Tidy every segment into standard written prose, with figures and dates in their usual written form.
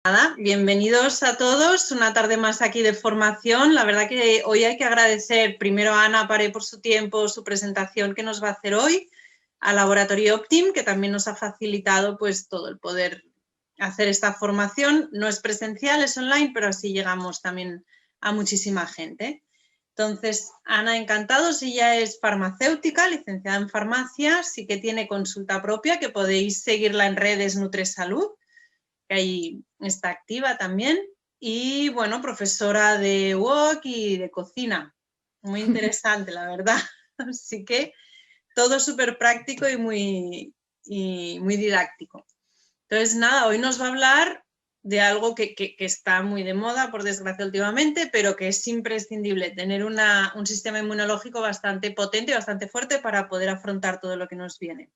Nada, bienvenidos a todos, una tarde más aquí de formación. La verdad que hoy hay que agradecer primero a Ana Paré por su tiempo, su presentación que nos va a hacer hoy, al Laboratorio Optim, que también nos ha facilitado pues todo el poder hacer esta formación. No es presencial, es online, pero así llegamos también a muchísima gente. Entonces, Ana, encantados, ella es farmacéutica, licenciada en farmacia, sí que tiene consulta propia, que podéis seguirla en redes NutreSalud, que ahí está activa también, y bueno, profesora de wok y de cocina. Muy interesante, la verdad. Así que todo súper práctico y muy didáctico. Entonces, nada, hoy nos va a hablar de algo que está muy de moda, por desgracia, últimamente, pero que es imprescindible tener un sistema inmunológico bastante potente y bastante fuerte para poder afrontar todo lo que nos viene.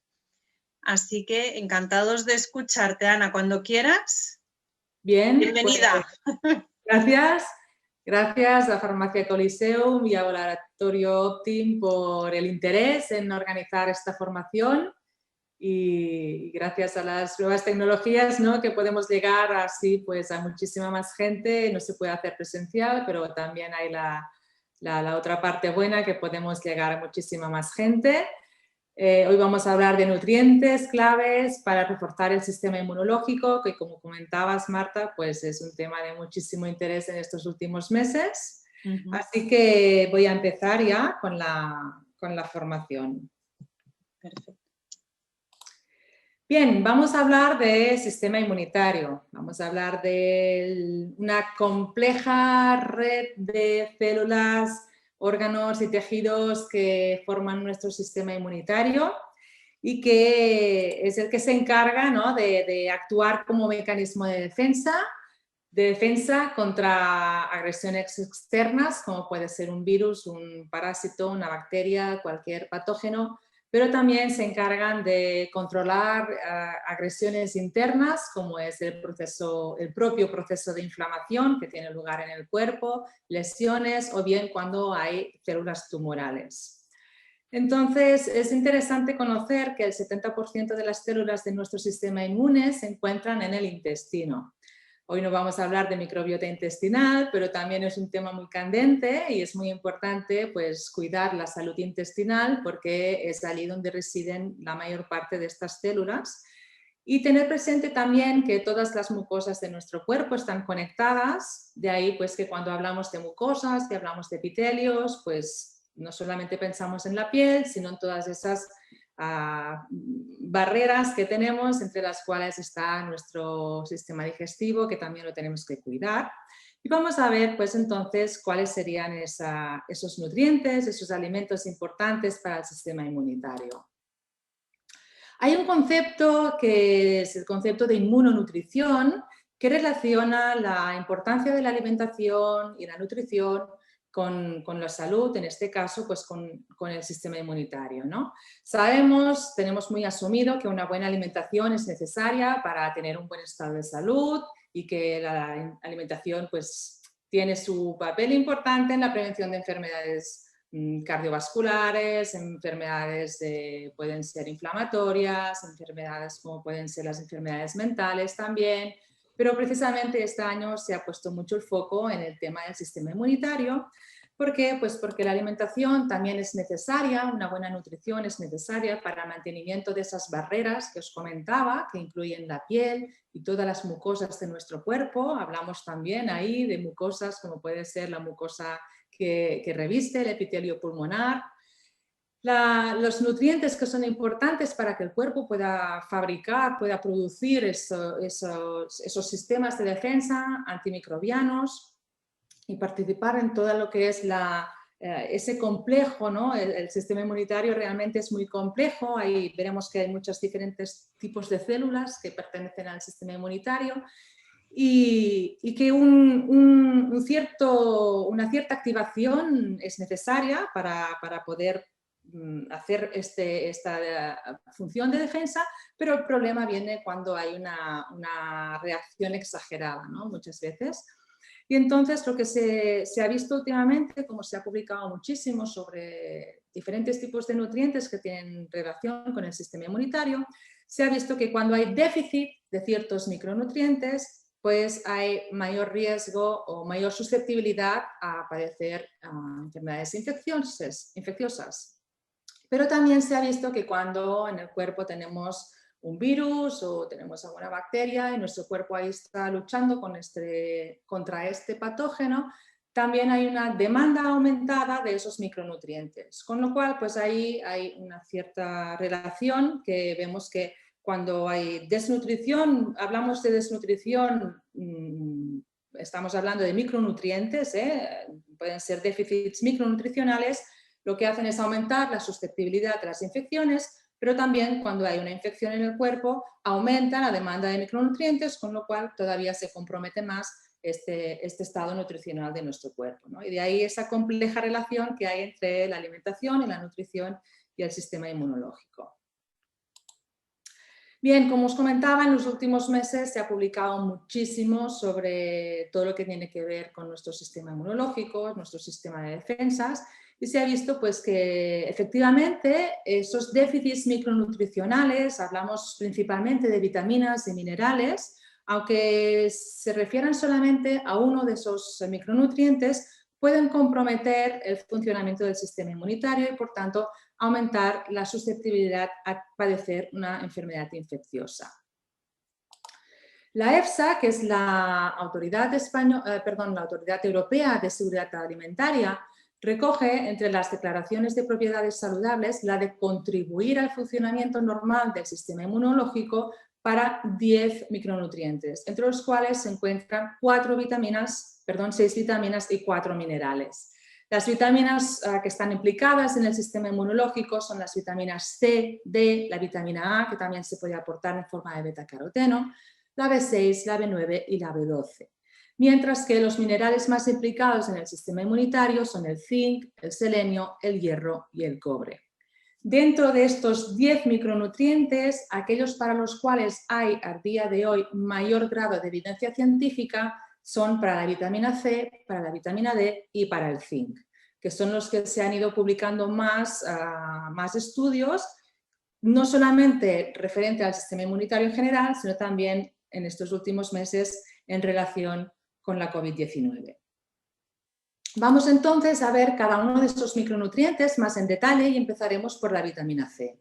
Así que encantados de escucharte, Ana, cuando quieras. Bien, Bienvenida. Pues, gracias a Farmacia Coliseum y al Laboratorio Optim por el interés en organizar esta formación y gracias a las nuevas tecnologías, ¿no?, que podemos llegar así pues a muchísima más gente. No se puede hacer presencial, pero también hay la otra parte buena, que podemos llegar a muchísima más gente. Hoy vamos a hablar de nutrientes claves para reforzar el sistema inmunológico, que como comentabas, Marta, pues es un tema de muchísimo interés en estos últimos meses. Así que voy a empezar ya con la formación. Perfecto. Bien, vamos a hablar de sistema inmunitario. Vamos a hablar de una compleja red de células, órganos y tejidos que forman nuestro sistema inmunitario y que es el que se encarga, ¿no?, de actuar como mecanismo de defensa contra agresiones externas, como puede ser un virus, un parásito, una bacteria, cualquier patógeno, pero también se encargan de controlar agresiones internas, como es el propio proceso de inflamación que tiene lugar en el cuerpo, lesiones o bien cuando hay células tumorales. Entonces, es interesante conocer que el 70% de las células de nuestro sistema inmune se encuentran en el intestino. Hoy no vamos a hablar de microbiota intestinal, pero también es un tema muy candente y es muy importante pues, cuidar la salud intestinal, porque es allí donde residen la mayor parte de estas células. Y tener presente también que todas las mucosas de nuestro cuerpo están conectadas, de ahí pues que cuando hablamos de mucosas, que hablamos de epitelios, pues no solamente pensamos en la piel, sino en todas esas barreras que tenemos, entre las cuales está nuestro sistema digestivo, que también lo tenemos que cuidar. Y vamos a ver pues entonces cuáles serían esos nutrientes, esos alimentos importantes para el sistema inmunitario. Hay un concepto que es el concepto de inmunonutrición, que relaciona la importancia de la alimentación y la nutrición con la salud, en este caso pues con el sistema inmunitario, ¿no? Sabemos, tenemos muy asumido que una buena alimentación es necesaria para tener un buen estado de salud y que la alimentación pues tiene su papel importante en la prevención de enfermedades cardiovasculares, enfermedades pueden ser inflamatorias, enfermedades como pueden ser las enfermedades mentales también, pero precisamente este año se ha puesto mucho el foco en el tema del sistema inmunitario. ¿Por qué? Pues porque la alimentación también es necesaria, una buena nutrición es necesaria para el mantenimiento de esas barreras que os comentaba, que incluyen la piel y todas las mucosas de nuestro cuerpo. Hablamos también ahí de mucosas como puede ser la mucosa que reviste el epitelio pulmonar. Los nutrientes que son importantes para que el cuerpo pueda fabricar, pueda producir esos sistemas de defensa antimicrobianos y participar en todo lo que es ese complejo, ¿no? El sistema inmunitario realmente es muy complejo. Ahí veremos que hay muchos diferentes tipos de células que pertenecen al sistema inmunitario y que una cierta activación es necesaria para poder hacer esta función de defensa, pero el problema viene cuando hay una reacción exagerada, ¿no?, muchas veces. Y entonces lo que se ha visto últimamente, como se ha publicado muchísimo sobre diferentes tipos de nutrientes que tienen relación con el sistema inmunitario, se ha visto que cuando hay déficit de ciertos micronutrientes, pues hay mayor riesgo o mayor susceptibilidad a padecer enfermedades infecciosas. Pero también se ha visto que cuando en el cuerpo tenemos un virus o tenemos alguna bacteria y nuestro cuerpo ahí está luchando contra este patógeno, también hay una demanda aumentada de esos micronutrientes. Con lo cual, pues ahí hay una cierta relación que vemos que cuando hay desnutrición, hablamos de desnutrición, estamos hablando de micronutrientes, pueden ser déficits micronutricionales, lo que hacen es aumentar la susceptibilidad de las infecciones, pero también cuando hay una infección en el cuerpo aumenta la demanda de micronutrientes, con lo cual todavía se compromete más este estado nutricional de nuestro cuerpo, ¿no? Y de ahí esa compleja relación que hay entre la alimentación y la nutrición y el sistema inmunológico. Bien, como os comentaba, en los últimos meses se ha publicado muchísimo sobre todo lo que tiene que ver con nuestro sistema inmunológico, nuestro sistema de defensas, y se ha visto pues, que efectivamente esos déficits micronutricionales, hablamos principalmente de vitaminas y minerales, aunque se refieran solamente a uno de esos micronutrientes, pueden comprometer el funcionamiento del sistema inmunitario y, por tanto, aumentar la susceptibilidad a padecer una enfermedad infecciosa. La EFSA, que es la Autoridad Europea de Seguridad Alimentaria, recoge entre las declaraciones de propiedades saludables la de contribuir al funcionamiento normal del sistema inmunológico para 10 micronutrientes, entre los cuales se encuentran 6 vitaminas y 4 minerales. Las vitaminas que están implicadas en el sistema inmunológico son las vitaminas C, D, la vitamina A, que también se puede aportar en forma de betacaroteno, la B6, la B9 y la B12. Mientras que los minerales más implicados en el sistema inmunitario son el zinc, el selenio, el hierro y el cobre. Dentro de estos 10 micronutrientes, aquellos para los cuales hay a día de hoy mayor grado de evidencia científica son para la vitamina C, para la vitamina D y para el zinc, que son los que se han ido publicando más estudios, no solamente referente al sistema inmunitario en general, sino también en estos últimos meses en relación con la COVID-19. Vamos entonces a ver cada uno de estos micronutrientes más en detalle y empezaremos por la vitamina C.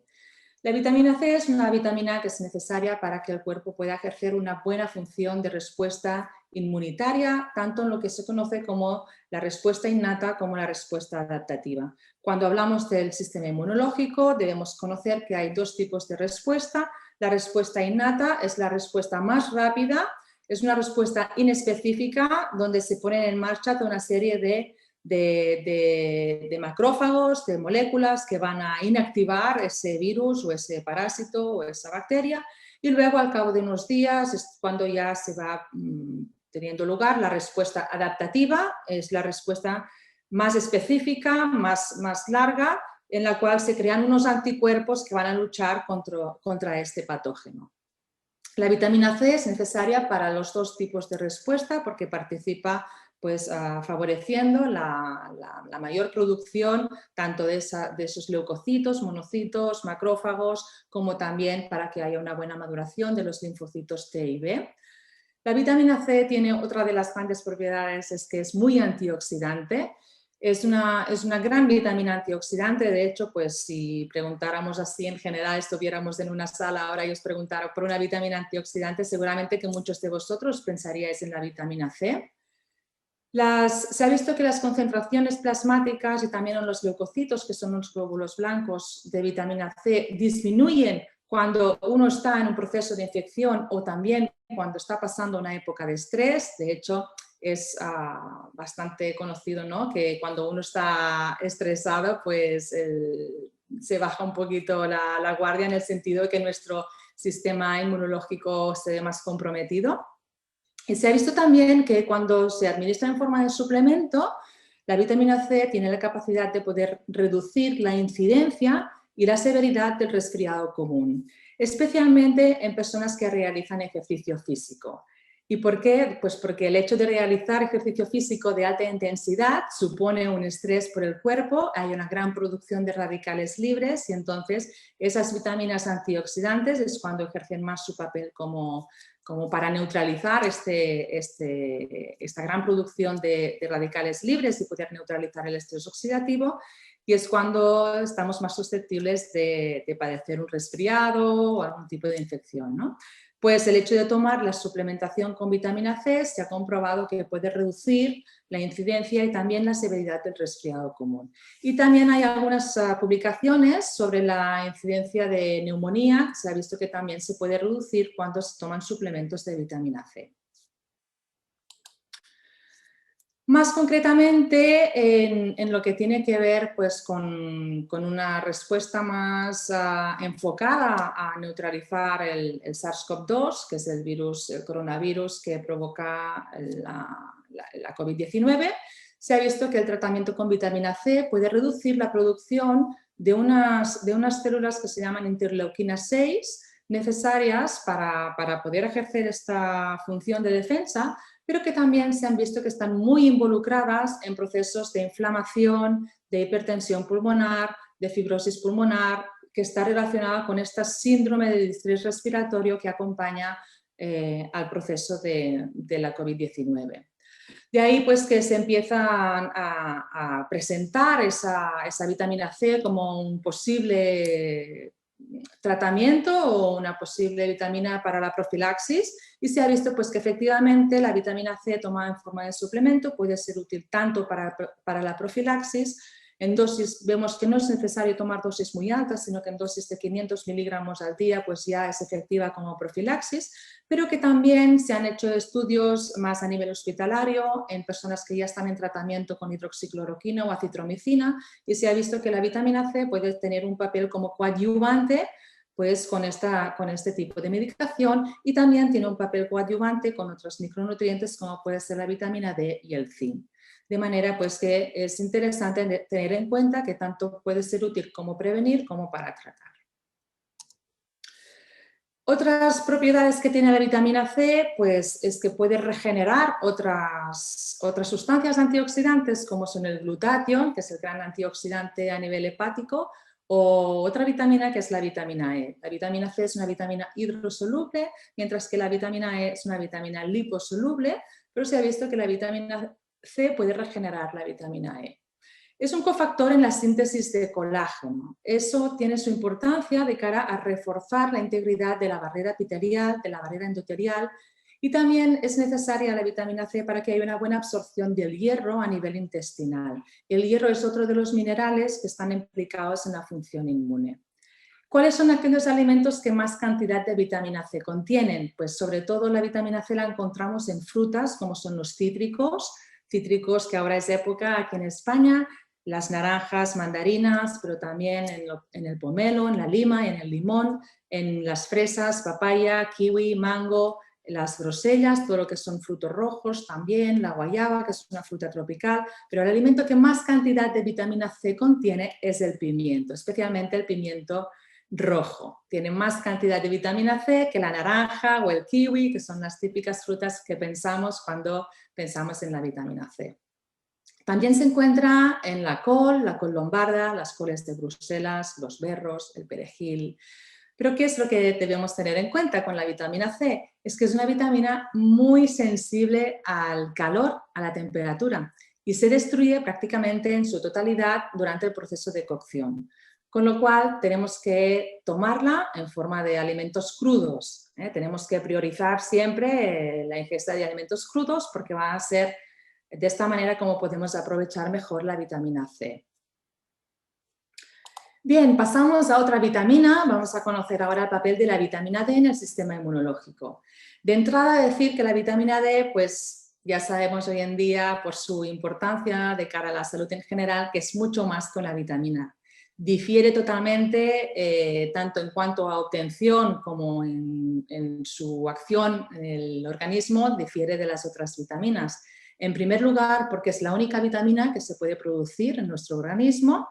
La vitamina C es una vitamina que es necesaria para que el cuerpo pueda ejercer una buena función de respuesta inmunitaria, tanto en lo que se conoce como la respuesta innata como la respuesta adaptativa. Cuando hablamos del sistema inmunológico, debemos conocer que hay dos tipos de respuesta. La respuesta innata es la respuesta más rápida, es una respuesta inespecífica donde se ponen en marcha toda una serie de macrófagos, de moléculas que van a inactivar ese virus o ese parásito o esa bacteria, y luego al cabo de unos días es cuando ya se va teniendo lugar la respuesta adaptativa, es la respuesta más específica, más larga, en la cual se crean unos anticuerpos que van a luchar contra este patógeno. La vitamina C es necesaria para los dos tipos de respuesta porque participa pues, favoreciendo la mayor producción tanto de esos leucocitos, monocitos, macrófagos, como también para que haya una buena maduración de los linfocitos T y B. La vitamina C tiene otra de las grandes propiedades, es que es muy antioxidante. Es una gran vitamina antioxidante. De hecho, pues si preguntáramos así en general, estuviéramos en una sala ahora y os preguntara por una vitamina antioxidante, seguramente que muchos de vosotros pensaríais en la vitamina C. Se ha visto que las concentraciones plasmáticas y también en los leucocitos, que son los glóbulos blancos de vitamina C, disminuyen cuando uno está en un proceso de infección o también cuando está pasando una época de estrés. De hecho, es bastante conocido, ¿no?, que cuando uno está estresado, pues se baja un poquito la guardia en el sentido de que nuestro sistema inmunológico se ve más comprometido. Y se ha visto también que cuando se administra en forma de suplemento, la vitamina C tiene la capacidad de poder reducir la incidencia y la severidad del resfriado común, especialmente en personas que realizan ejercicio físico. ¿Y por qué? Pues porque el hecho de realizar ejercicio físico de alta intensidad supone un estrés por el cuerpo, hay una gran producción de radicales libres y entonces esas vitaminas antioxidantes es cuando ejercen más su papel como como para neutralizar esta gran producción de radicales libres y poder neutralizar el estrés oxidativo, y es cuando estamos más susceptibles de padecer un resfriado o algún tipo de infección, ¿no? Pues el hecho de tomar la suplementación con vitamina C se ha comprobado que puede reducir la incidencia y también la severidad del resfriado común. Y también hay algunas publicaciones sobre la incidencia de neumonía, se ha visto que también se puede reducir cuando se toman suplementos de vitamina C. Más concretamente, en lo que tiene que ver pues, con una respuesta más enfocada a neutralizar el SARS-CoV-2, que es el coronavirus que provoca la COVID-19, se ha visto que el tratamiento con vitamina C puede reducir la producción de unas células que se llaman interleuquina 6, necesarias para poder ejercer esta función de defensa, pero que también se han visto que están muy involucradas en procesos de inflamación, de hipertensión pulmonar, de fibrosis pulmonar, que está relacionada con este síndrome de distrés respiratorio que acompaña al proceso de la COVID-19. De ahí pues que se empieza a presentar esa vitamina C como un posible tratamiento o una posible vitamina para la profilaxis, y se ha visto pues que efectivamente la vitamina C tomada en forma de suplemento puede ser útil tanto para la profilaxis. En dosis vemos que no es necesario tomar dosis muy altas, sino que en dosis de 500 miligramos al día pues ya es efectiva como profilaxis, pero que también se han hecho estudios más a nivel hospitalario en personas que ya están en tratamiento con hidroxicloroquina o acitromicina, y se ha visto que la vitamina C puede tener un papel como coadyuvante pues con este tipo de medicación, y también tiene un papel coadyuvante con otros micronutrientes como puede ser la vitamina D y el zinc. De manera pues que es interesante tener en cuenta que tanto puede ser útil como prevenir como para tratar. Otras propiedades que tiene la vitamina C pues es que puede regenerar otras sustancias antioxidantes como son el glutatión, que es el gran antioxidante a nivel hepático, o otra vitamina que es la vitamina E. La vitamina C es una vitamina hidrosoluble, mientras que la vitamina E es una vitamina liposoluble, pero se ha visto que la vitamina C puede regenerar la vitamina E. Es un cofactor en la síntesis de colágeno. Eso tiene su importancia de cara a reforzar la integridad de la barrera epitelial, de la barrera endotelial, y también es necesaria la vitamina C para que haya una buena absorción del hierro a nivel intestinal. El hierro es otro de los minerales que están implicados en la función inmune. ¿Cuáles son aquellos alimentos que más cantidad de vitamina C contienen? Pues sobre todo la vitamina C la encontramos en frutas como son los cítricos que ahora es época aquí en España, las naranjas, mandarinas, pero también en el pomelo, en la lima, en el limón, en las fresas, papaya, kiwi, mango, las grosellas, todo lo que son frutos rojos también, la guayaba, que es una fruta tropical, pero el alimento que más cantidad de vitamina C contiene es el pimiento, especialmente el pimiento rojo. Tiene más cantidad de vitamina C que la naranja o el kiwi, que son las típicas frutas que pensamos cuando pensamos en la vitamina C. También se encuentra en la col lombarda, las coles de Bruselas, los berros, el perejil. Pero ¿qué es lo que debemos tener en cuenta con la vitamina C? Es que es una vitamina muy sensible al calor, a la temperatura, y se destruye prácticamente en su totalidad durante el proceso de cocción. Con lo cual tenemos que tomarla en forma de alimentos crudos. Tenemos que priorizar siempre la ingesta de alimentos crudos porque va a ser de esta manera como podemos aprovechar mejor la vitamina C. Bien, pasamos a otra vitamina. Vamos a conocer ahora el papel de la vitamina D en el sistema inmunológico. De entrada, decir que la vitamina D, pues ya sabemos hoy en día por su importancia de cara a la salud en general, que es mucho más que una vitamina. Difiere totalmente, tanto en cuanto a obtención como en su acción en el organismo, difiere de las otras vitaminas. En primer lugar, porque es la única vitamina que se puede producir en nuestro organismo.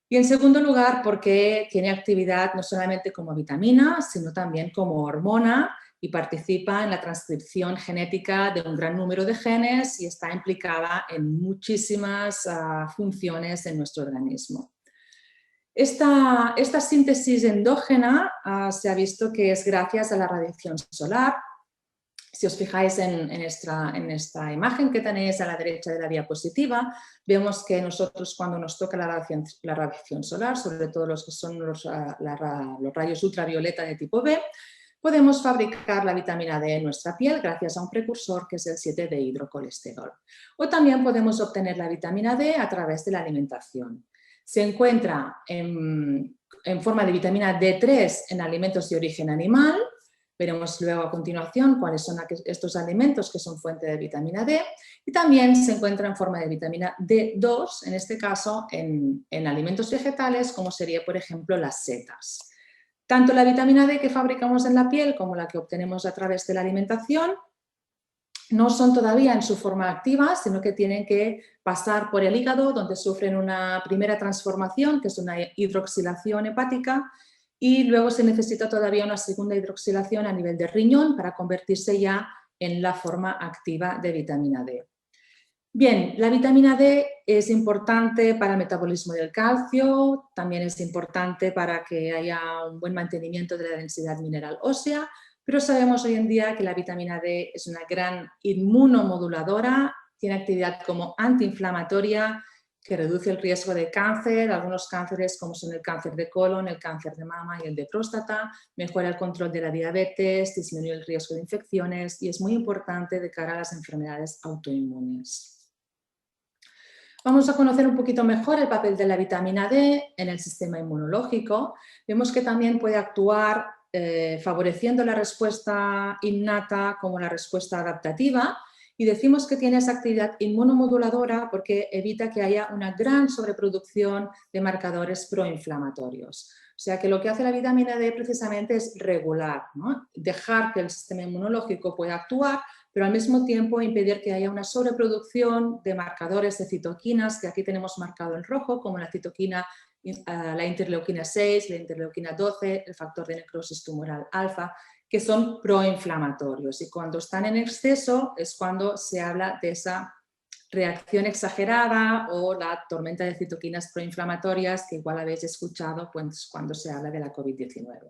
Y en segundo lugar, porque tiene actividad no solamente como vitamina, sino también como hormona y participa en la transcripción genética de un gran número de genes y está implicada en muchísimas funciones en nuestro organismo. Esta síntesis endógena se ha visto que es gracias a la radiación solar, Si os fijáis en esta imagen que tenéis a la derecha de la diapositiva, vemos que nosotros cuando nos toca la radiación solar, sobre todo los que son los rayos ultravioleta de tipo B, podemos fabricar la vitamina D en nuestra piel gracias a un precursor que es el 7-dehidrocolesterol. O también podemos obtener la vitamina D a través de la alimentación. Se encuentra en forma de vitamina D3 en alimentos de origen animal. Veremos luego a continuación cuáles son estos alimentos que son fuente de vitamina D. Y también se encuentra en forma de vitamina D2, en este caso en alimentos vegetales, como sería, por ejemplo, las setas. Tanto la vitamina D que fabricamos en la piel como la que obtenemos a través de la alimentación no son todavía en su forma activa, sino que tienen que pasar por el hígado, donde sufren una primera transformación, que es una hidroxilación hepática, y luego se necesita todavía una segunda hidroxilación a nivel de riñón para convertirse ya en la forma activa de vitamina D. Bien, la vitamina D es importante para el metabolismo del calcio, también es importante para que haya un buen mantenimiento de la densidad mineral ósea, pero sabemos hoy en día que la vitamina D es una gran inmunomoduladora, tiene actividad como antiinflamatoria, que reduce el riesgo de cáncer, algunos cánceres como son el cáncer de colon, el cáncer de mama y el de próstata, mejora el control de la diabetes, disminuye el riesgo de infecciones y es muy importante de cara a las enfermedades autoinmunes. Vamos a conocer un poquito mejor el papel de la vitamina D en el sistema inmunológico. Vemos que también puede actuar favoreciendo la respuesta innata como la respuesta adaptativa, y decimos que tiene esa actividad inmunomoduladora porque evita que haya una gran sobreproducción de marcadores proinflamatorios. O sea que lo que hace la vitamina D precisamente es regular, ¿no? Dejar que el sistema inmunológico pueda actuar, pero al mismo tiempo impedir que haya una sobreproducción de marcadores de citoquinas, que aquí tenemos marcado en rojo, como la citoquina, la interleuquina 6, la interleuquina 12, el factor de necrosis tumoral alfa, que son proinflamatorios, y cuando están en exceso es cuando se habla de esa reacción exagerada o la tormenta de citoquinas proinflamatorias que igual habéis escuchado pues, cuando se habla de la COVID-19.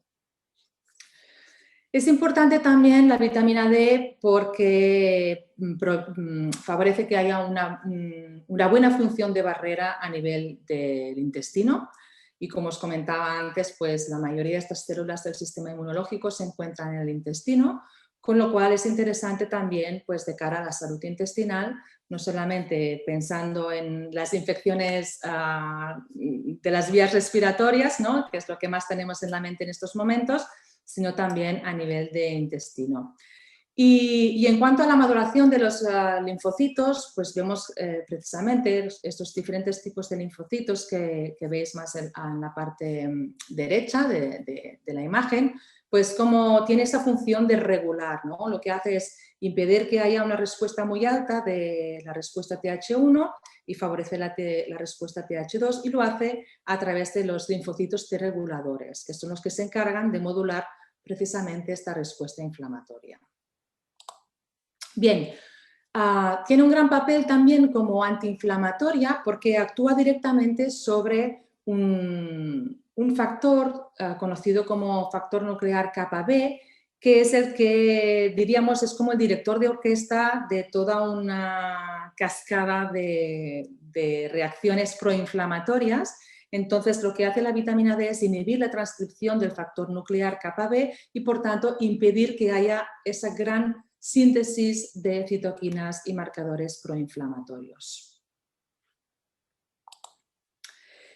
Es importante también la vitamina D porque favorece que haya una buena función de barrera a nivel del intestino. Y como os comentaba antes, pues la mayoría de estas células del sistema inmunológico se encuentran en el intestino, con lo cual es interesante también pues, de cara a la salud intestinal, no solamente pensando en las infecciones de las vías respiratorias, ¿no? Que es lo que más tenemos en la mente en estos momentos, sino también a nivel de intestino. Y en cuanto a la maduración de los linfocitos, pues vemos precisamente estos diferentes tipos de linfocitos que veis más en la parte derecha de la imagen, pues como tiene esa función de regular, ¿no? Lo que hace es impedir que haya una respuesta muy alta de la respuesta TH1 y favorece la respuesta TH2, y lo hace a través de los linfocitos T reguladores, que son los que se encargan de modular precisamente esta respuesta inflamatoria. Bien, tiene un gran papel también como antiinflamatoria porque actúa directamente sobre un factor conocido como factor nuclear kappa B, que es el que diríamos es como el director de orquesta de toda una cascada de reacciones proinflamatorias. Entonces, lo que hace la vitamina D es inhibir la transcripción del factor nuclear kappa B y, por tanto, impedir que haya esa gran síntesis de citoquinas y marcadores proinflamatorios.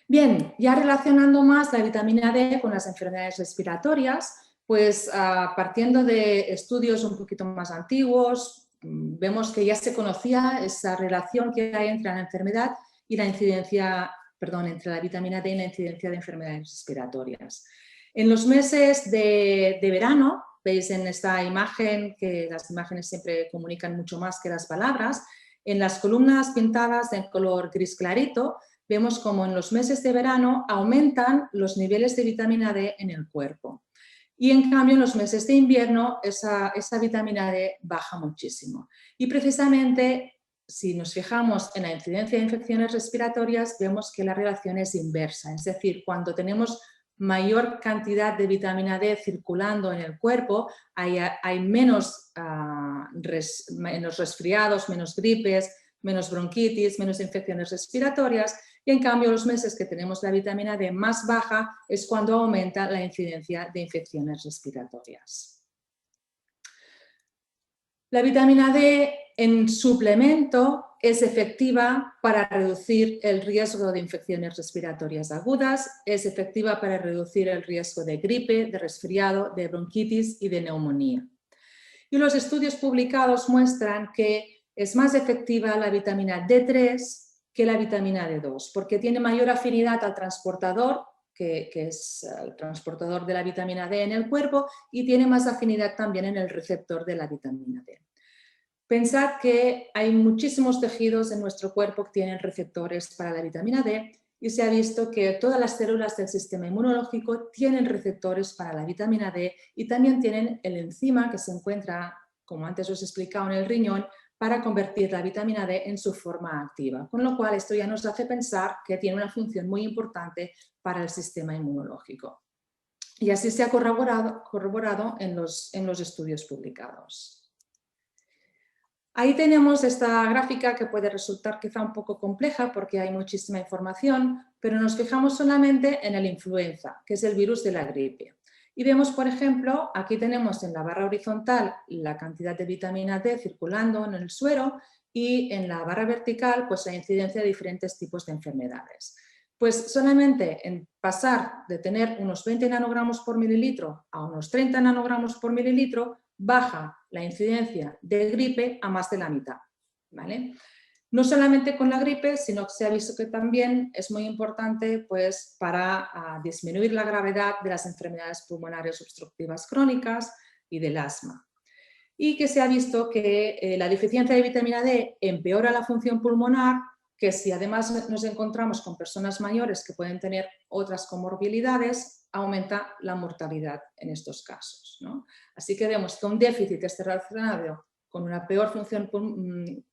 Bien, ya relacionando más la vitamina D con las enfermedades respiratorias, pues partiendo de estudios un poquito más antiguos, vemos que ya se conocía esa relación que hay entre la enfermedad y la incidencia, entre la vitamina D y la incidencia de enfermedades respiratorias. En los meses de verano, veis en esta imagen que las imágenes siempre comunican mucho más que las palabras, en las columnas pintadas en color gris clarito, vemos como en los meses de verano aumentan los niveles de vitamina D en el cuerpo. Y en cambio en los meses de invierno esa vitamina D baja muchísimo. Y precisamente si nos fijamos en la incidencia de infecciones respiratorias vemos que la relación es inversa, es decir, cuando tenemos mayor cantidad de vitamina D circulando en el cuerpo, hay menos resfriados, menos gripes, menos bronquitis, menos infecciones respiratorias, y en cambio los meses que tenemos la vitamina D más baja es cuando aumenta la incidencia de infecciones respiratorias. La vitamina D en suplemento es efectiva para reducir el riesgo de infecciones respiratorias agudas, es efectiva para reducir el riesgo de gripe, de resfriado, de bronquitis y de neumonía. Y los estudios publicados muestran que es más efectiva la vitamina D3 que la vitamina D2, porque tiene mayor afinidad al transportador, que es el transportador de la vitamina D en el cuerpo, y tiene más afinidad también en el receptor de la vitamina D. Pensad que hay muchísimos tejidos en nuestro cuerpo que tienen receptores para la vitamina D, y se ha visto que todas las células del sistema inmunológico tienen receptores para la vitamina D y también tienen el enzima que se encuentra, como antes os he explicado, en el riñón para convertir la vitamina D en su forma activa. Con lo cual esto ya nos hace pensar que tiene una función muy importante para el sistema inmunológico. Y así se ha corroborado en los estudios publicados. Ahí tenemos esta gráfica que puede resultar quizá un poco compleja porque hay muchísima información, pero nos fijamos solamente en el influenza, que es el virus de la gripe. Y vemos, por ejemplo, aquí tenemos en la barra horizontal la cantidad de vitamina D circulando en el suero y en la barra vertical pues la incidencia de diferentes tipos de enfermedades. Pues solamente en pasar de tener unos 20 nanogramos por mililitro a unos 30 nanogramos por mililitro baja la incidencia de gripe a más de la mitad, ¿vale? No solamente con la gripe, sino que se ha visto que también es muy importante pues, para disminuir la gravedad de las enfermedades pulmonares obstructivas crónicas y del asma. Y que se ha visto que la deficiencia de vitamina D empeora la función pulmonar, que si además nos encontramos con personas mayores que pueden tener otras comorbilidades, aumenta la mortalidad en estos casos, ¿no? Así que vemos que un déficit está relacionado con una peor función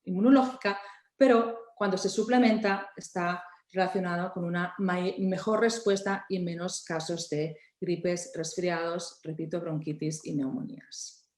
inmunológica, pero cuando se suplementa está relacionado con una mejor respuesta y menos casos de gripes, resfriados, repito, bronquitis y neumonías.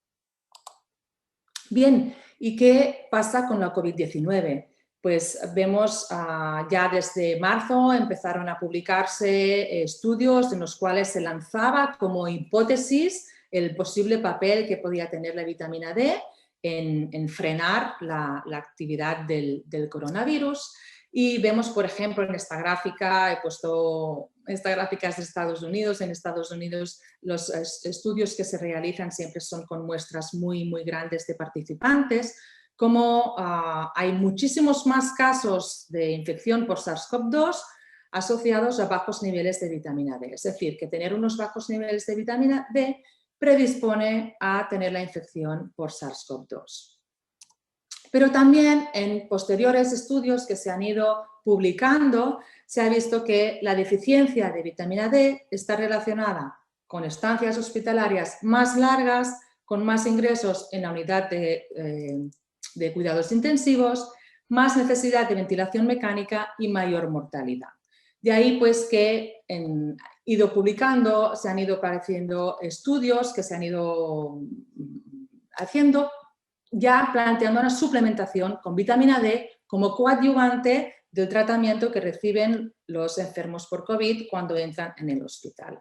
Bien, ¿y qué pasa con la COVID-19? Pues vemos ya desde marzo empezaron a publicarse estudios en los cuales se lanzaba como hipótesis el posible papel que podía tener la vitamina D en frenar la actividad del coronavirus. Y vemos, por ejemplo, en esta gráfica, he puesto esta gráfica de Estados Unidos. En Estados Unidos los estudios que se realizan siempre son con muestras muy, muy grandes de participantes. Como hay muchísimos más casos de infección por SARS-CoV-2 asociados a bajos niveles de vitamina D. Es decir, que tener unos bajos niveles de vitamina D predispone a tener la infección por SARS-CoV-2. Pero también en posteriores estudios que se han ido publicando, se ha visto que la deficiencia de vitamina D está relacionada con estancias hospitalarias más largas, con más ingresos en la unidad de cuidados intensivos, más necesidad de ventilación mecánica y mayor mortalidad. De ahí pues que han ido publicando, se han ido apareciendo estudios que se han ido haciendo, ya planteando una suplementación con vitamina D como coadyuvante del tratamiento que reciben los enfermos por COVID cuando entran en el hospital.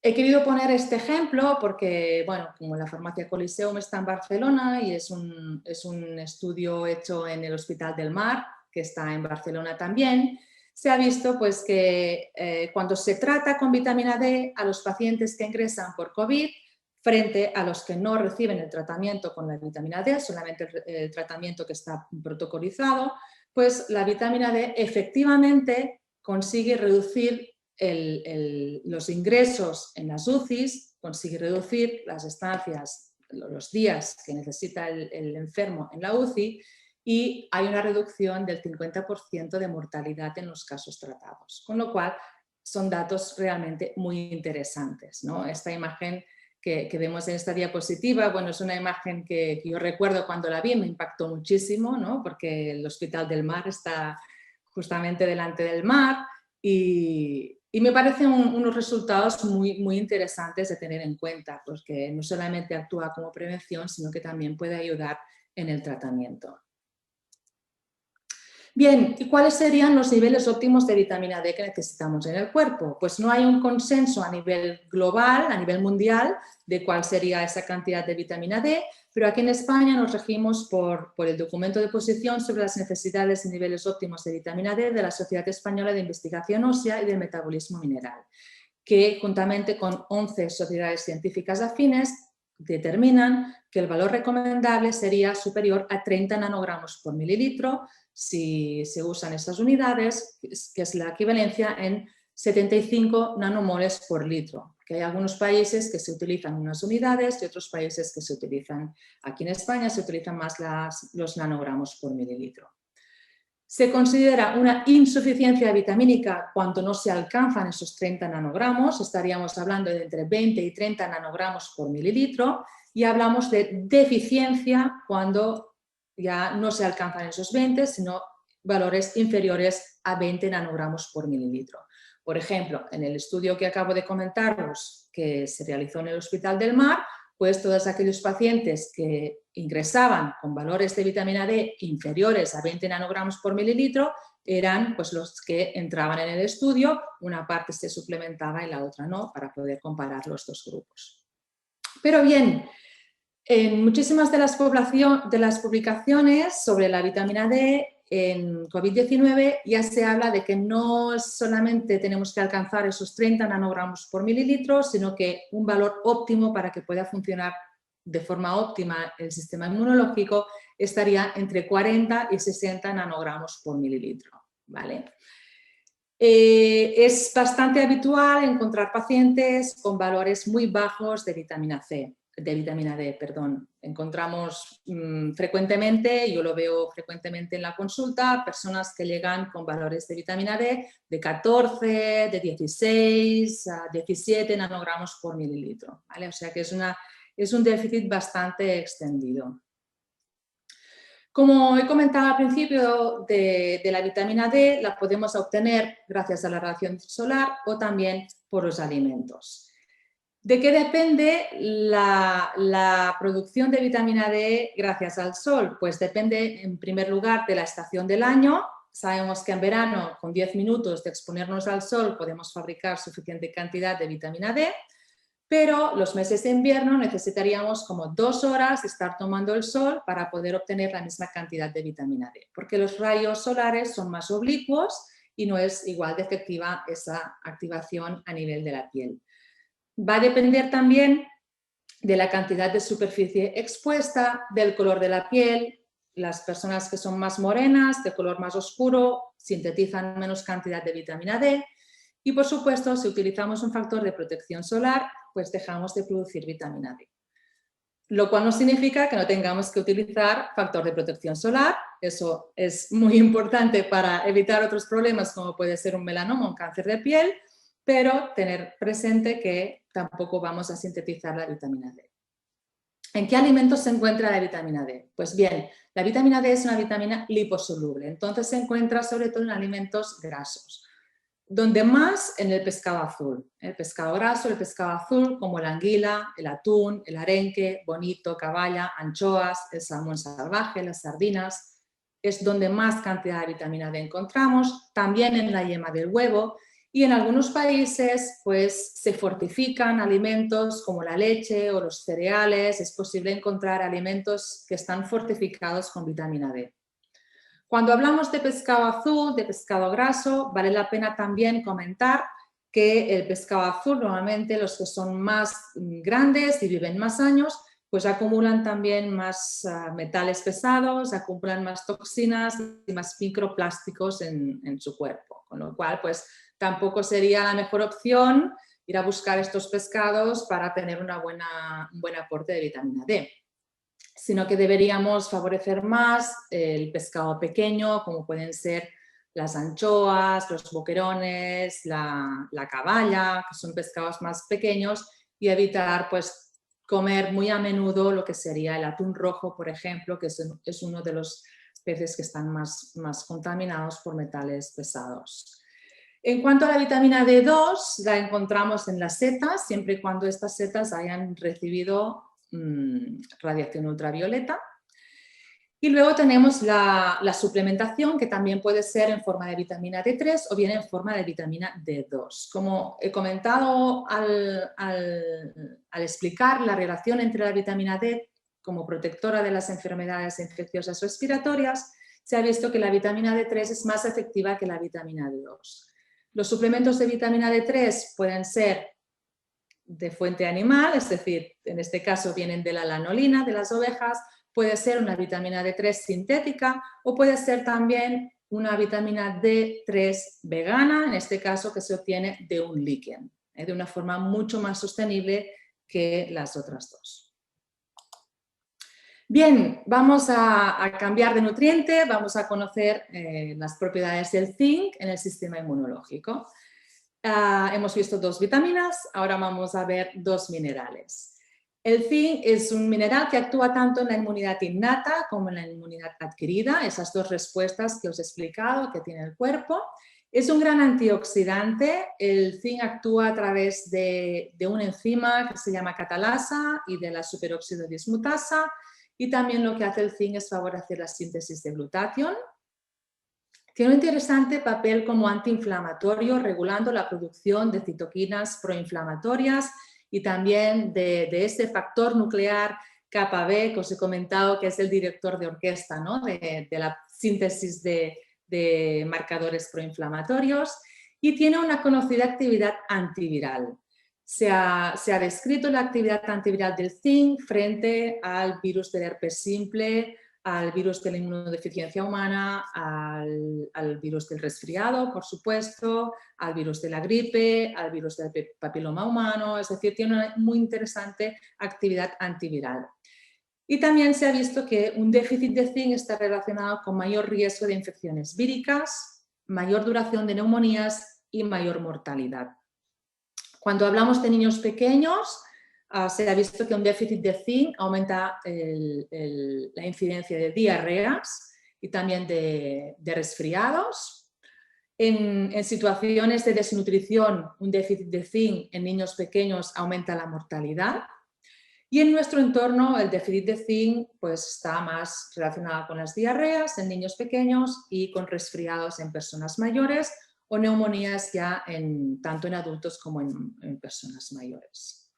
He querido poner este ejemplo porque, bueno, como la farmacia Coliseum está en Barcelona y es un estudio hecho en el Hospital del Mar, que está en Barcelona también, se ha visto pues, que cuando se trata con vitamina D a los pacientes que ingresan por COVID, frente a los que no reciben el tratamiento con la vitamina D, solamente el tratamiento que está protocolizado, pues la vitamina D efectivamente consigue reducir los ingresos en las UCIs, consigue reducir las estancias, los días que necesita el enfermo en la UCI, y hay una reducción del 50% de mortalidad en los casos tratados. Con lo cual, son datos realmente muy interesantes, ¿no? Esta imagen que vemos en esta diapositiva, bueno, es una imagen que yo recuerdo cuando la vi, me impactó muchísimo, ¿no? Porque el Hospital del Mar está justamente delante del mar y Y me parecen unos resultados muy interesantes de tener en cuenta, porque no solamente actúa como prevención, sino que también puede ayudar en el tratamiento. Bien, ¿y cuáles serían los niveles óptimos de vitamina D que necesitamos en el cuerpo? Pues no hay un consenso a nivel global, a nivel mundial, de cuál sería esa cantidad de vitamina D, pero aquí en España nos regimos por el documento de posición sobre las necesidades y niveles óptimos de vitamina D de la Sociedad Española de Investigación Ósea y del Metabolismo Mineral, que juntamente con 11 sociedades científicas afines determinan que el valor recomendable sería superior a 30 nanogramos por mililitro si se usan estas unidades, que es la equivalencia en 75 nanomoles por litro. Que hay algunos países que se utilizan unas unidades y otros países que se utilizan, aquí en España se utilizan más los nanogramos por mililitro. Se considera una insuficiencia vitamínica cuando no se alcanzan esos 30 nanogramos, estaríamos hablando de entre 20 y 30 nanogramos por mililitro, y hablamos de deficiencia cuando ya no se alcanzan esos 20, sino valores inferiores a 20 nanogramos por mililitro. Por ejemplo, en el estudio que acabo de comentaros, que se realizó en el Hospital del Mar, pues todos aquellos pacientes que ingresaban con valores de vitamina D inferiores a 20 nanogramos por mililitro eran pues los que entraban en el estudio, una parte se suplementaba y la otra no, para poder comparar los dos grupos. Pero bien, en muchísimas de las publicaciones sobre la vitamina D en COVID-19 ya se habla de que no solamente tenemos que alcanzar esos 30 nanogramos por mililitro, sino que un valor óptimo para que pueda funcionar de forma óptima el sistema inmunológico estaría entre 40 y 60 nanogramos por mililitro, ¿vale? Es bastante habitual encontrar pacientes con valores muy bajos de vitamina D, perdón. Encontramos frecuentemente, yo lo veo frecuentemente en la consulta, personas que llegan con valores de vitamina D de 14, de 16 a 17 nanogramos por mililitro, ¿vale? O sea que es un déficit bastante extendido. Como he comentado al principio de la vitamina D, la podemos obtener gracias a la radiación solar o también por los alimentos. ¿De qué depende la producción de vitamina D gracias al sol? Pues depende en primer lugar de la estación del año. Sabemos que en verano con 10 minutos de exponernos al sol podemos fabricar suficiente cantidad de vitamina D, pero los meses de invierno necesitaríamos como 2 horas de estar tomando el sol para poder obtener la misma cantidad de vitamina D, porque los rayos solares son más oblicuos y no es igual de efectiva esa activación a nivel de la piel. Va a depender también de la cantidad de superficie expuesta, del color de la piel. Las personas que son más morenas, de color más oscuro, sintetizan menos cantidad de vitamina D. Y por supuesto, si utilizamos un factor de protección solar, pues dejamos de producir vitamina D. Lo cual no significa que no tengamos que utilizar factor de protección solar. Eso es muy importante para evitar otros problemas como puede ser un melanoma o un cáncer de piel, pero tener presente que tampoco vamos a sintetizar la vitamina D. ¿En qué alimentos se encuentra la vitamina D? Pues bien, la vitamina D es una vitamina liposoluble, entonces se encuentra sobre todo en alimentos grasos. Donde más, en el pescado azul. El pescado graso, el pescado azul, como la anguila, el atún, el arenque, bonito, caballa, anchoas, el salmón salvaje, las sardinas, es donde más cantidad de vitamina D encontramos. También en la yema del huevo. Y en algunos países pues, se fortifican alimentos como la leche o los cereales. Es posible encontrar alimentos que están fortificados con vitamina D. Cuando hablamos de pescado azul, de pescado graso, vale la pena también comentar que el pescado azul, normalmente los que son más grandes y viven más años, pues acumulan también más metales pesados, acumulan más toxinas y más microplásticos en su cuerpo. Con lo cual, pues tampoco sería la mejor opción ir a buscar estos pescados para tener un buen aporte de vitamina D, sino que deberíamos favorecer más el pescado pequeño, como pueden ser las anchoas, los boquerones, la caballa, que son pescados más pequeños, y evitar pues, comer muy a menudo lo que sería el atún rojo, por ejemplo, que es uno de los peces que están más contaminados por metales pesados. En cuanto a la vitamina D2, la encontramos en las setas, siempre y cuando estas setas hayan recibido radiación ultravioleta. Y luego tenemos la suplementación, que también puede ser en forma de vitamina D3 o bien en forma de vitamina D2. Como he comentado al explicar la relación entre la vitamina D como protectora de las enfermedades infecciosas respiratorias, se ha visto que la vitamina D3 es más efectiva que la vitamina D2. Los suplementos de vitamina D3 pueden ser de fuente animal, es decir, en este caso vienen de la lanolina de las ovejas, puede ser una vitamina D3 sintética o puede ser también una vitamina D3 vegana, en este caso que se obtiene de un líquen, de una forma mucho más sostenible que las otras dos. Bien, vamos a cambiar de nutriente, vamos a conocer las propiedades del zinc en el sistema inmunológico. Hemos visto 2 vitaminas, ahora vamos a ver 2 minerales. El zinc es un mineral que actúa tanto en la inmunidad innata como en la inmunidad adquirida, esas 2 respuestas que os he explicado que tiene el cuerpo. Es un gran antioxidante, el zinc actúa a través de una enzima que se llama catalasa y de la superóxido dismutasa, y también lo que hace el zinc es favorecer la síntesis de glutatión. Tiene un interesante papel como antiinflamatorio, regulando la producción de citoquinas proinflamatorias y también de ese factor nuclear kappa B que os he comentado, que es el director de orquesta, ¿no? de la síntesis de marcadores proinflamatorios, y tiene una conocida actividad antiviral. Se ha descrito la actividad antiviral del zinc frente al virus del herpes simple, al virus de la inmunodeficiencia humana, al virus del resfriado, por supuesto, al virus de la gripe, al virus del papiloma humano, es decir, tiene una muy interesante actividad antiviral. Y también se ha visto que un déficit de zinc está relacionado con mayor riesgo de infecciones víricas, mayor duración de neumonías y mayor mortalidad. Cuando hablamos de niños pequeños, se ha visto que un déficit de zinc aumenta la incidencia de diarreas y también de resfriados. En situaciones de desnutrición, un déficit de zinc en niños pequeños aumenta la mortalidad. Y en nuestro entorno, el déficit de zinc pues, está más relacionado con las diarreas en niños pequeños y con resfriados en personas mayores, o neumonías ya tanto en adultos como en personas mayores.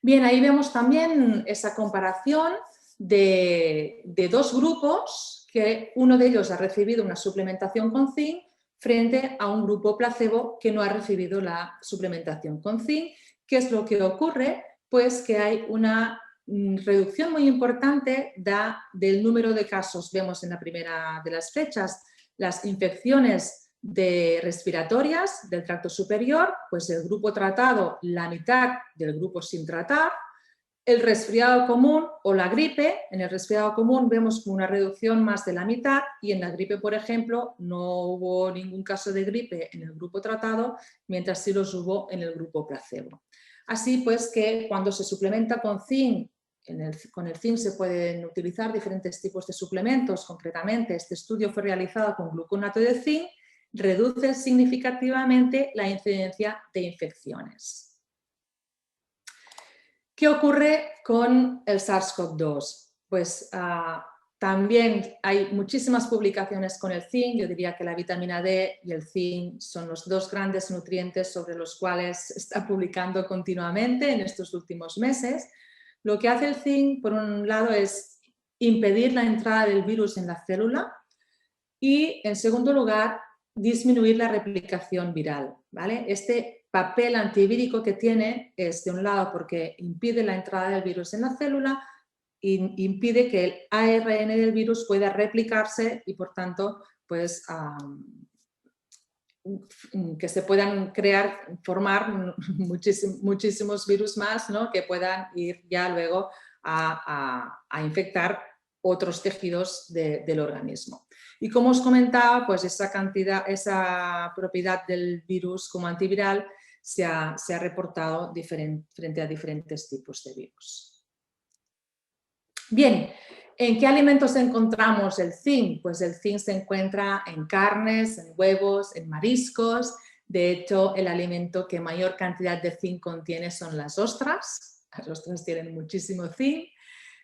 Bien, ahí vemos también esa comparación de 2 grupos, que uno de ellos ha recibido una suplementación con zinc frente a un grupo placebo que no ha recibido la suplementación con zinc. ¿Qué es lo que ocurre? Pues que hay una reducción muy importante del número de casos. Vemos en la primera de las flechas las infecciones respiratorias del tracto superior, pues el grupo tratado, la mitad del grupo sin tratar. El resfriado común o la gripe, en el resfriado común vemos una reducción más de la mitad, y en la gripe, por ejemplo, no hubo ningún caso de gripe en el grupo tratado, mientras sí los hubo en el grupo placebo. Así pues que cuando se suplementa con zinc, con el zinc se pueden utilizar diferentes tipos de suplementos. Concretamente, este estudio fue realizado con gluconato de zinc, reduce significativamente la incidencia de infecciones. ¿Qué ocurre con el SARS-CoV-2? Pues también hay muchísimas publicaciones con el zinc. Yo diría que la vitamina D y el zinc son los 2 grandes nutrientes sobre los cuales se está publicando continuamente en estos últimos meses. Lo que hace el zinc, por un lado, es impedir la entrada del virus en la célula y, en segundo lugar, disminuir la replicación viral, ¿vale? Este papel antivírico que tiene es, de un lado, porque impide la entrada del virus en la célula e impide que el ARN del virus pueda replicarse y, por tanto, pues, que se puedan formar muchísimos virus más, ¿no? Que puedan ir ya luego a infectar otros tejidos del organismo. Y como os comentaba, pues esa propiedad del virus como antiviral se ha reportado frente a diferentes tipos de virus. Bien, ¿En qué alimentos encontramos el zinc? Pues el zinc se encuentra en carnes, en huevos, en mariscos. De hecho, el alimento que mayor cantidad de zinc contiene son las ostras. Las ostras tienen muchísimo zinc,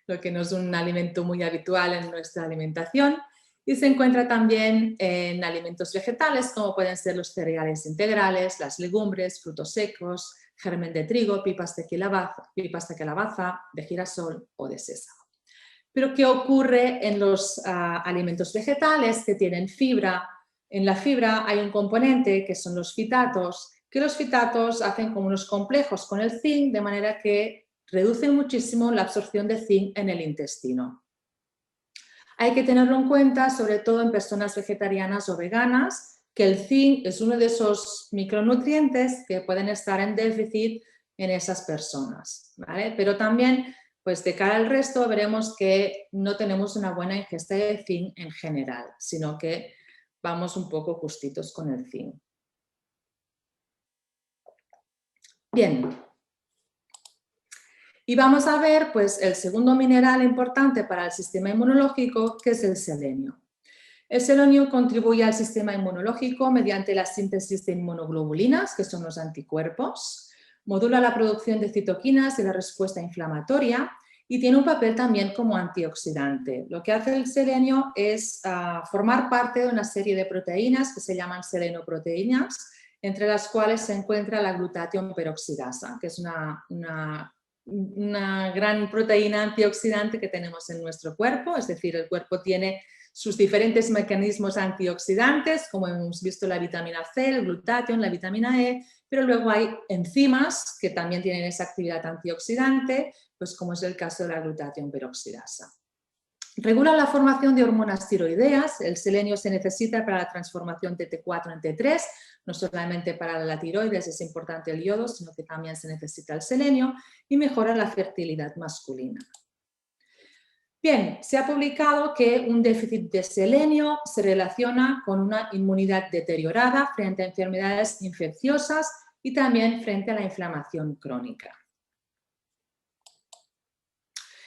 lo que no es un alimento muy habitual en nuestra alimentación. Y se encuentra también en alimentos vegetales, como pueden ser los cereales integrales, las legumbres, frutos secos, germen de trigo, pipas de calabaza, de girasol o de sésamo. Pero ¿qué ocurre en los alimentos vegetales que tienen fibra? En la fibra hay un componente que son los fitatos, que los fitatos hacen como unos complejos con el zinc, de manera que reducen muchísimo la absorción de zinc en el intestino. Hay que tenerlo en cuenta, sobre todo en personas vegetarianas o veganas, que el zinc es uno de esos micronutrientes que pueden estar en déficit en esas personas, ¿vale? Pero también, pues de cara al resto, veremos que no tenemos una buena ingesta de zinc en general, sino que vamos un poco justitos con el zinc. Bien. Y vamos a ver pues, el segundo mineral importante para el sistema inmunológico, que es el selenio. El selenio contribuye al sistema inmunológico mediante la síntesis de inmunoglobulinas, que son los anticuerpos, modula la producción de citoquinas y la respuesta inflamatoria y tiene un papel también como antioxidante. Lo que hace el selenio es formar parte de una serie de proteínas que se llaman selenoproteínas, entre las cuales se encuentra la glutatión peroxidasa, que es una gran proteína antioxidante que tenemos en nuestro cuerpo, es decir, el cuerpo tiene sus diferentes mecanismos antioxidantes, como hemos visto la vitamina C, el glutatión, la vitamina E, pero luego hay enzimas que también tienen esa actividad antioxidante, pues como es el caso de la glutatión peroxidasa. Regula la formación de hormonas tiroideas. El selenio se necesita para la transformación de T4 en T3, no solamente para la tiroides es importante el yodo, sino que también se necesita el selenio, y mejora la fertilidad masculina. Bien, se ha publicado que un déficit de selenio se relaciona con una inmunidad deteriorada frente a enfermedades infecciosas y también frente a la inflamación crónica.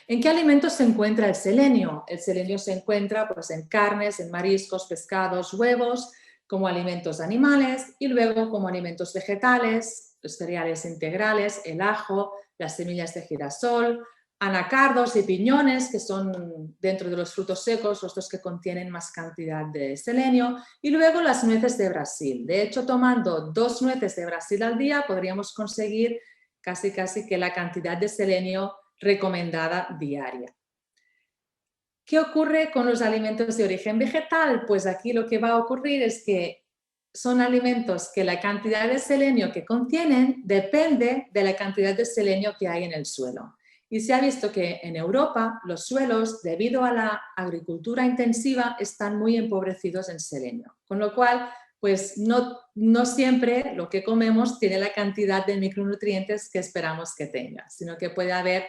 ¿En qué alimentos se encuentra el selenio? El selenio se encuentra pues, en carnes, en mariscos, pescados, huevos, como alimentos animales y luego como alimentos vegetales, los cereales integrales, el ajo, las semillas de girasol, anacardos y piñones, que son dentro de los frutos secos los dos que contienen más cantidad de selenio, y luego las nueces de Brasil. De hecho, tomando 2 nueces de Brasil al día podríamos conseguir casi que la cantidad de selenio recomendada diaria. ¿Qué ocurre con los alimentos de origen vegetal? Pues aquí lo que va a ocurrir es que son alimentos que la cantidad de selenio que contienen depende de la cantidad de selenio que hay en el suelo. Y se ha visto que en Europa los suelos, debido a la agricultura intensiva, están muy empobrecidos en selenio. Con lo cual, pues no siempre lo que comemos tiene la cantidad de micronutrientes que esperamos que tenga, sino que puede haber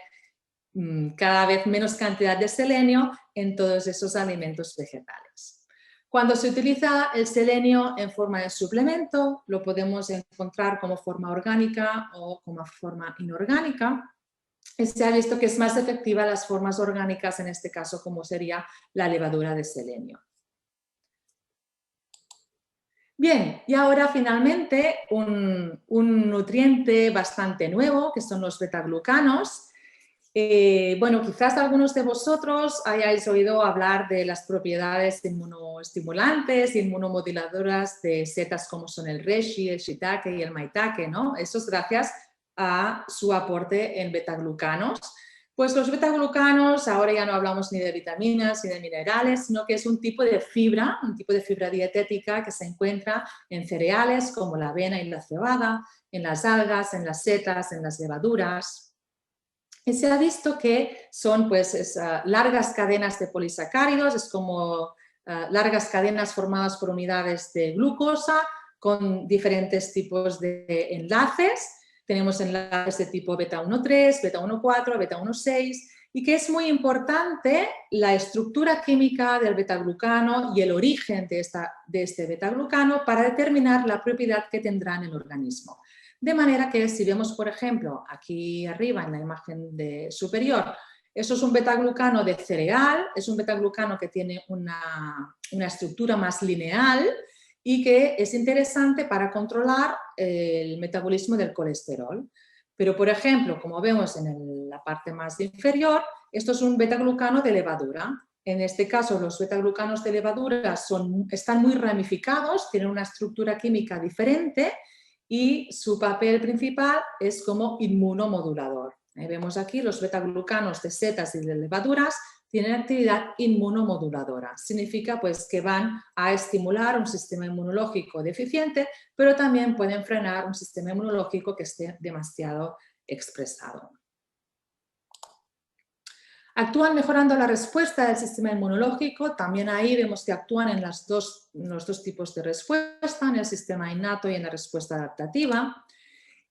cada vez menos cantidad de selenio en todos esos alimentos vegetales. Cuando se utiliza el selenio en forma de suplemento, lo podemos encontrar como forma orgánica o como forma inorgánica. Se ha visto que es más efectiva las formas orgánicas, en este caso como sería la levadura de selenio. Bien, y ahora finalmente un nutriente bastante nuevo, que son los betaglucanos. Bueno, quizás algunos de vosotros hayáis oído hablar de las propiedades inmunoestimulantes y inmunomoduladoras de setas como son el reishi, el shiitake y el maitake, ¿no? Eso es gracias a su aporte en betaglucanos. Pues los betaglucanos, ahora ya no hablamos ni de vitaminas ni de minerales, sino que es un tipo de fibra dietética que se encuentra en cereales como la avena y la cebada, en las algas, en las setas, en las levaduras. Y se ha visto que son pues, largas cadenas de polisacáridos, es como largas cadenas formadas por unidades de glucosa con diferentes tipos de enlaces. Tenemos enlaces de tipo beta 1,3, beta 1,4, beta 1,6 y que es muy importante la estructura química del betaglucano y el origen de este betaglucano para determinar la propiedad que tendrá en el organismo. De manera que si vemos, por ejemplo, aquí arriba en la imagen superior, Eso es un betaglucano de cereal, es un betaglucano que tiene una estructura más lineal y que es interesante para controlar el metabolismo del colesterol. Pero, por ejemplo, como vemos en la parte más inferior, esto es un betaglucano de levadura. En este caso, los betaglucanos de levadura están muy ramificados, tienen una estructura química diferente y su papel principal es como inmunomodulador. Vemos aquí los betaglucanos de setas y de levaduras tienen actividad inmunomoduladora. Significa pues que van a estimular un sistema inmunológico deficiente, pero también pueden frenar un sistema inmunológico que esté demasiado expresado. Actúan mejorando la respuesta del sistema inmunológico. También ahí vemos que actúan en los dos tipos de respuesta, en el sistema innato y en la respuesta adaptativa.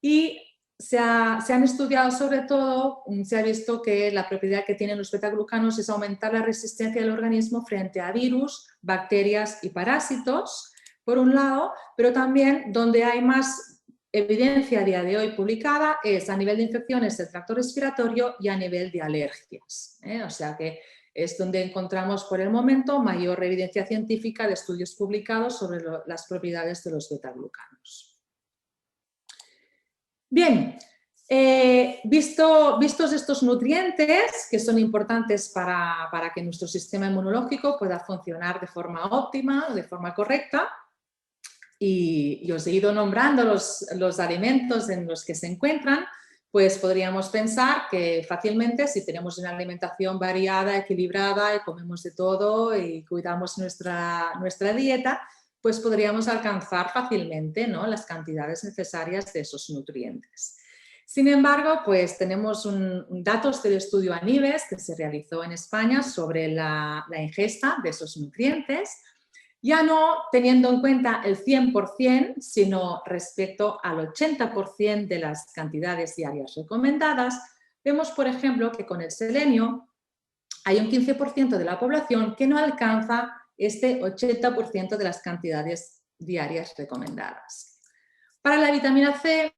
Y se han estudiado sobre todo, se ha visto que la propiedad que tienen los betaglucanos es aumentar la resistencia del organismo frente a virus, bacterias y parásitos, por un lado, pero también donde hay más evidencia a día de hoy publicada es a nivel de infecciones del tracto respiratorio y a nivel de alergias. O sea que es donde encontramos por el momento mayor evidencia científica de estudios publicados sobre las propiedades de los betaglucanos. Bien, vistos estos nutrientes que son importantes para que nuestro sistema inmunológico pueda funcionar de forma óptima, de forma correcta, y os he ido nombrando los alimentos en los que se encuentran, pues podríamos pensar que fácilmente si tenemos una alimentación variada, equilibrada y comemos de todo y cuidamos nuestra dieta, pues podríamos alcanzar fácilmente, ¿no?, las cantidades necesarias de esos nutrientes. Sin embargo, pues tenemos datos del estudio ANIVES que se realizó en España sobre la ingesta de esos nutrientes, ya no teniendo en cuenta el 100%, sino respecto al 80% de las cantidades diarias recomendadas. Vemos, por ejemplo, que con el selenio hay un 15% de la población que no alcanza este 80% de las cantidades diarias recomendadas. Para la vitamina C,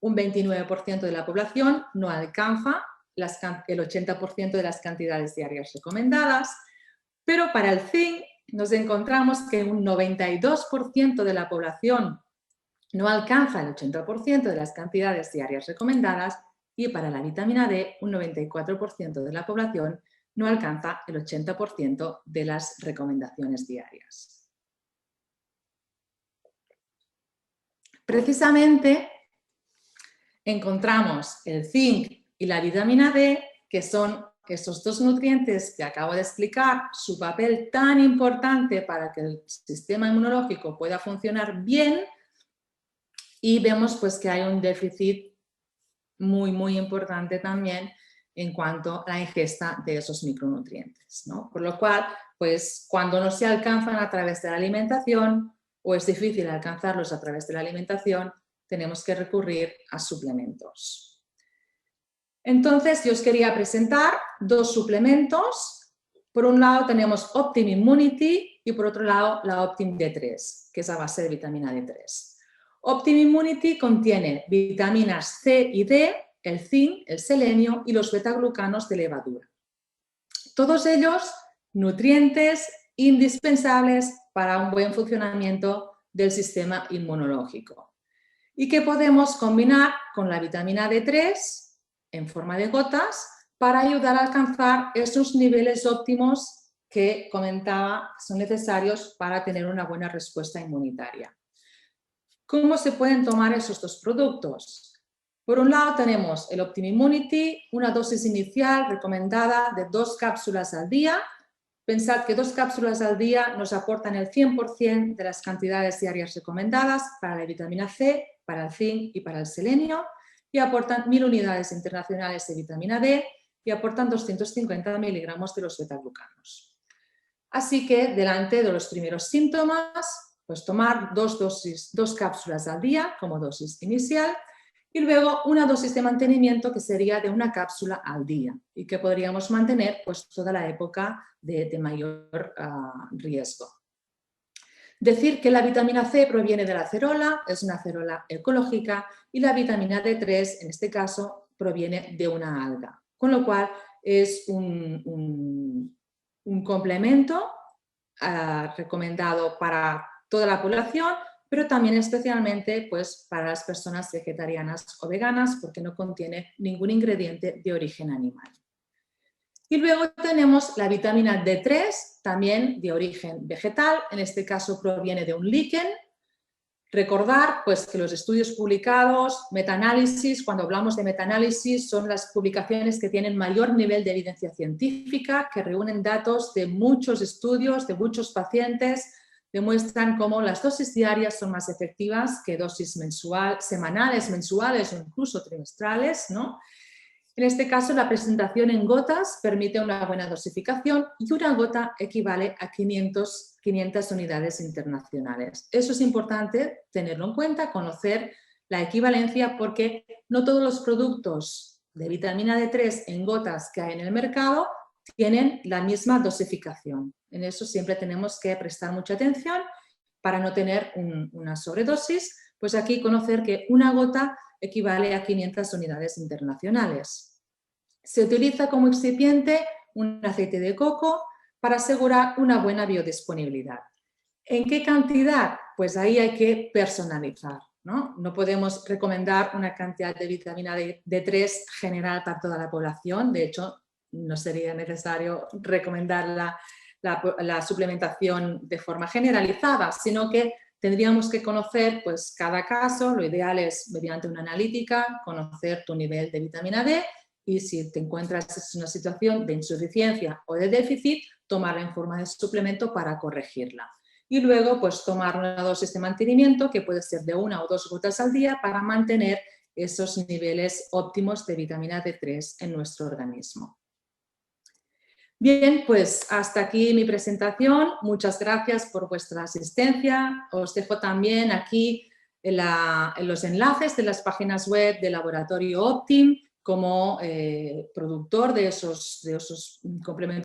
un 29% de la población no alcanza el 80% de las cantidades diarias recomendadas, pero para el zinc nos encontramos que un 92% de la población no alcanza el 80% de las cantidades diarias recomendadas y para la vitamina D un 94% de la población no alcanza el 80% de las recomendaciones diarias. Precisamente encontramos el zinc y la vitamina D, que son esos dos nutrientes que acabo de explicar, su papel tan importante para que el sistema inmunológico pueda funcionar bien, y vemos pues que hay un déficit muy importante también en cuanto a la ingesta de esos micronutrientes, ¿no? Por lo cual, pues cuando no se alcanzan a través de la alimentación o es difícil alcanzarlos a través de la alimentación, tenemos que recurrir a suplementos. Entonces, yo os quería presentar dos suplementos. Por un lado tenemos Optim Immunity y por otro lado la Optim D3, que es a base de vitamina D3. Optim Immunity contiene vitaminas C y D, el zinc, el selenio y los betaglucanos de levadura. Todos ellos nutrientes indispensables para un buen funcionamiento del sistema inmunológico y que podemos combinar con la vitamina D3 en forma de gotas para ayudar a alcanzar esos niveles óptimos que comentaba son necesarios para tener una buena respuesta inmunitaria. ¿Cómo se pueden tomar esos dos productos? Por un lado tenemos el Optim Immunity, una dosis inicial recomendada de 2 cápsulas al día. Pensad que 2 cápsulas al día nos aportan el 100% de las cantidades diarias recomendadas para la vitamina C, para el zinc y para el selenio, y aportan 1000 unidades internacionales de vitamina D y aportan 250 miligramos de los betaglucanos. Así que, delante de los primeros síntomas, pues tomar 2 cápsulas al día como dosis inicial y luego una dosis de mantenimiento que sería de 1 cápsula al día y que podríamos mantener pues toda la época de mayor riesgo. Decir que la vitamina C proviene de la acerola, es una acerola ecológica, y la vitamina D3, en este caso, proviene de una alga, con lo cual es un complemento recomendado para toda la población, pero también especialmente pues, para las personas vegetarianas o veganas, porque no contiene ningún ingrediente de origen animal. Y luego tenemos la vitamina D3, también de origen vegetal, en este caso proviene de un líquen. Recordar pues, que los estudios publicados, metaanálisis, cuando hablamos de metaanálisis, son las publicaciones que tienen mayor nivel de evidencia científica, que reúnen datos de muchos estudios, de muchos pacientes, demuestran cómo las dosis diarias son más efectivas que dosis semanales, mensuales o incluso trimestrales, ¿no? En este caso, la presentación en gotas permite una buena dosificación y una gota equivale a 500 unidades internacionales. Eso es importante tenerlo en cuenta, conocer la equivalencia, porque no todos los productos de vitamina D3 en gotas que hay en el mercado tienen la misma dosificación. En eso siempre tenemos que prestar mucha atención para no tener una sobredosis. Pues aquí conocer que una gota equivale a 500 unidades internacionales. Se utiliza como excipiente un aceite de coco para asegurar una buena biodisponibilidad. ¿En qué cantidad? Pues ahí hay que personalizar, ¿no? No podemos recomendar una cantidad de vitamina D3 general para toda la población. De hecho, no sería necesario recomendar la suplementación de forma generalizada, sino que tendríamos que conocer pues, cada caso. Lo ideal es, mediante una analítica, conocer tu nivel de vitamina D y si te encuentras en una situación de insuficiencia o de déficit, tomarla en forma de suplemento para corregirla. Y luego, pues, tomar una dosis de mantenimiento, que puede ser de 1 o 2 gotas al día, para mantener esos niveles óptimos de vitamina D3 en nuestro organismo. Bien, pues hasta aquí mi presentación. Muchas gracias por vuestra asistencia. Os dejo también aquí en los enlaces de las páginas web del Laboratorio Optim como productor de esos complementos